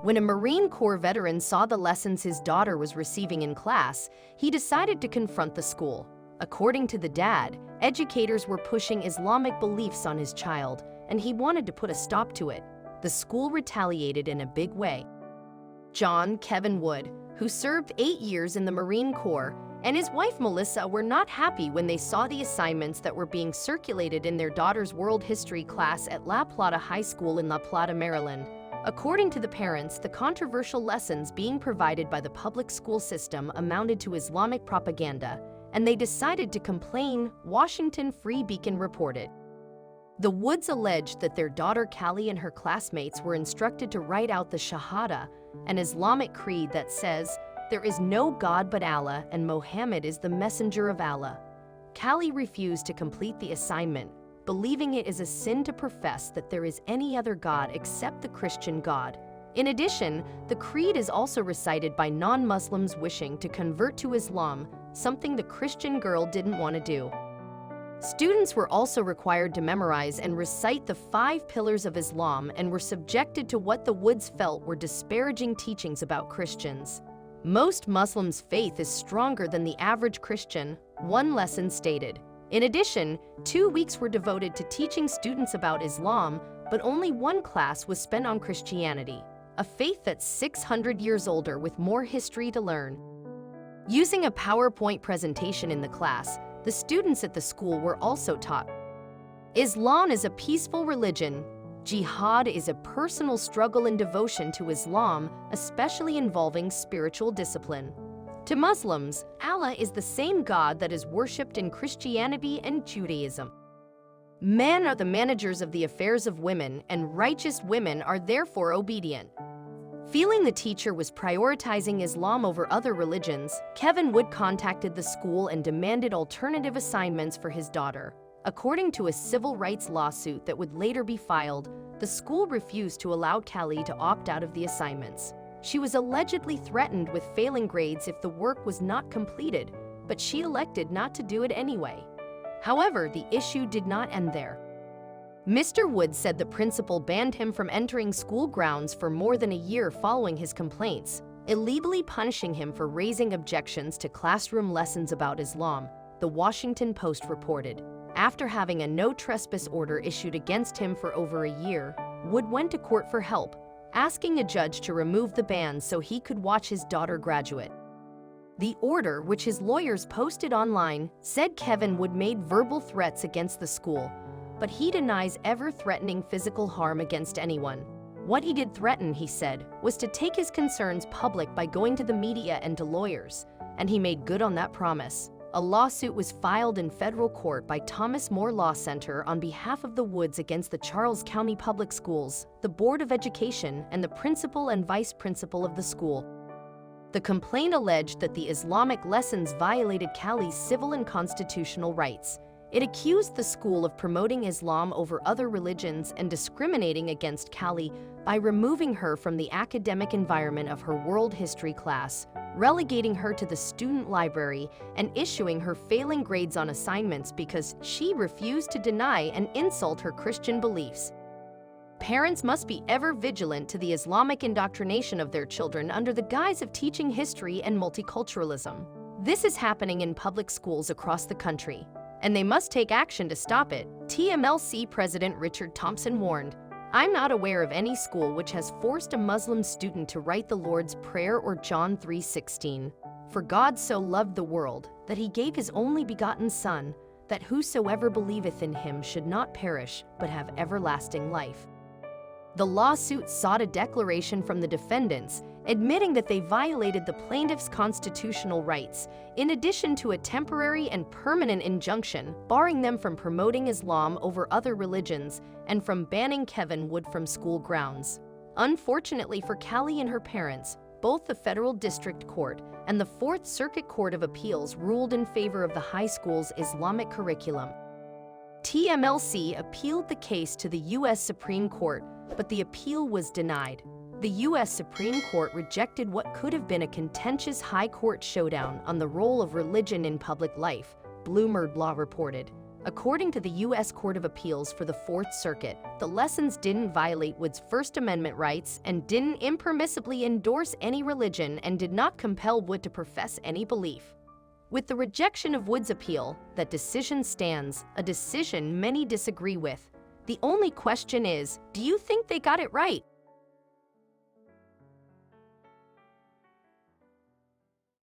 When a Marine Corps veteran saw the lessons his daughter was receiving in class, he decided to confront the school. According to the dad, educators were pushing Islamic beliefs on his child, and he wanted to put a stop to it. The school retaliated in a big way. John Kevin Wood, who served 8 years in the Marine Corps, and his wife Melissa were not happy when they saw the assignments that were being circulated in their daughter's world history class at La Plata High School in La Plata, Maryland. According to the parents, the controversial lessons being provided by the public school system amounted to Islamic propaganda, and they decided to complain, Washington Free Beacon reported. The Woods alleged that their daughter Callie and her classmates were instructed to write out the Shahada, an Islamic creed that says, "There is no God but Allah and Muhammad is the messenger of Allah." Callie refused to complete the assignment, believing it is a sin to profess that there is any other God except the Christian God. In addition, the creed is also recited by non-Muslims wishing to convert to Islam, something the Christian girl didn't want to do. Students were also required to memorize and recite the 5 pillars of Islam and were subjected to what the Woods felt were disparaging teachings about Christians. Most Muslims' faith is stronger than the average Christian, one lesson stated. In addition, 2 weeks were devoted to teaching students about Islam, but only one class was spent on Christianity, a faith that's 600 years older with more history to learn. Using a PowerPoint presentation in the class, the students at the school were also taught. Islam is a peaceful religion. Jihad is a personal struggle and devotion to Islam, especially involving spiritual discipline. To Muslims, Allah is the same God that is worshipped in Christianity and Judaism. Men are the managers of the affairs of women, and righteous women are therefore obedient. Feeling the teacher was prioritizing Islam over other religions, Kevin Wood contacted the school and demanded alternative assignments for his daughter. According to a civil rights lawsuit that would later be filed, the school refused to allow Callie to opt out of the assignments. She was allegedly threatened with failing grades if the work was not completed, but she elected not to do it anyway. However, the issue did not end there. Mr. Wood said the principal banned him from entering school grounds for more than a year following his complaints, illegally punishing him for raising objections to classroom lessons about Islam, the Washington Post reported. After having a no trespass order issued against him for over a year, Wood went to court for help, asking a judge to remove the ban so he could watch his daughter graduate. The order, which his lawyers posted online, said Kevin Wood made verbal threats against the school, but he denies ever threatening physical harm against anyone. What he did threaten, he said, was to take his concerns public by going to the media and to lawyers, and he made good on that promise. A lawsuit was filed in federal court by Thomas More Law Center on behalf of the Woods against the Charles County Public Schools, the Board of Education, and the principal and vice principal of the school. The complaint alleged that the Islamic lessons violated Callie's civil and constitutional rights. It accused the school of promoting Islam over other religions and discriminating against Callie by removing her from the academic environment of her world history class, relegating her to the student library, and issuing her failing grades on assignments because she refused to deny and insult her Christian beliefs. Parents must be ever vigilant to the Islamic indoctrination of their children under the guise of teaching history and multiculturalism. This is happening in public schools across the country, and they must take action to stop it, TMLC President Richard Thompson warned. I'm not aware of any school which has forced a Muslim student to write the Lord's Prayer or John 3:16. For God so loved the world, that he gave his only begotten Son, that whosoever believeth in him should not perish, but have everlasting life. The lawsuit sought a declaration from the defendants, admitting that they violated the plaintiff's constitutional rights, in addition to a temporary and permanent injunction barring them from promoting Islam over other religions and from banning Kevin Wood from school grounds. Unfortunately for Callie and her parents, both the Federal District Court and the Fourth Circuit Court of Appeals ruled in favor of the high school's Islamic curriculum. TMLC appealed the case to the U.S. Supreme Court, but the appeal was denied. The U.S. Supreme Court rejected what could have been a contentious high court showdown on the role of religion in public life, Bloomberg Law reported. According to the U.S. Court of Appeals for the Fourth Circuit, the lessons didn't violate Wood's First Amendment rights and didn't impermissibly endorse any religion and did not compel Wood to profess any belief. With the rejection of Wood's appeal, that decision stands, a decision many disagree with. The only question is, do you think they got it right?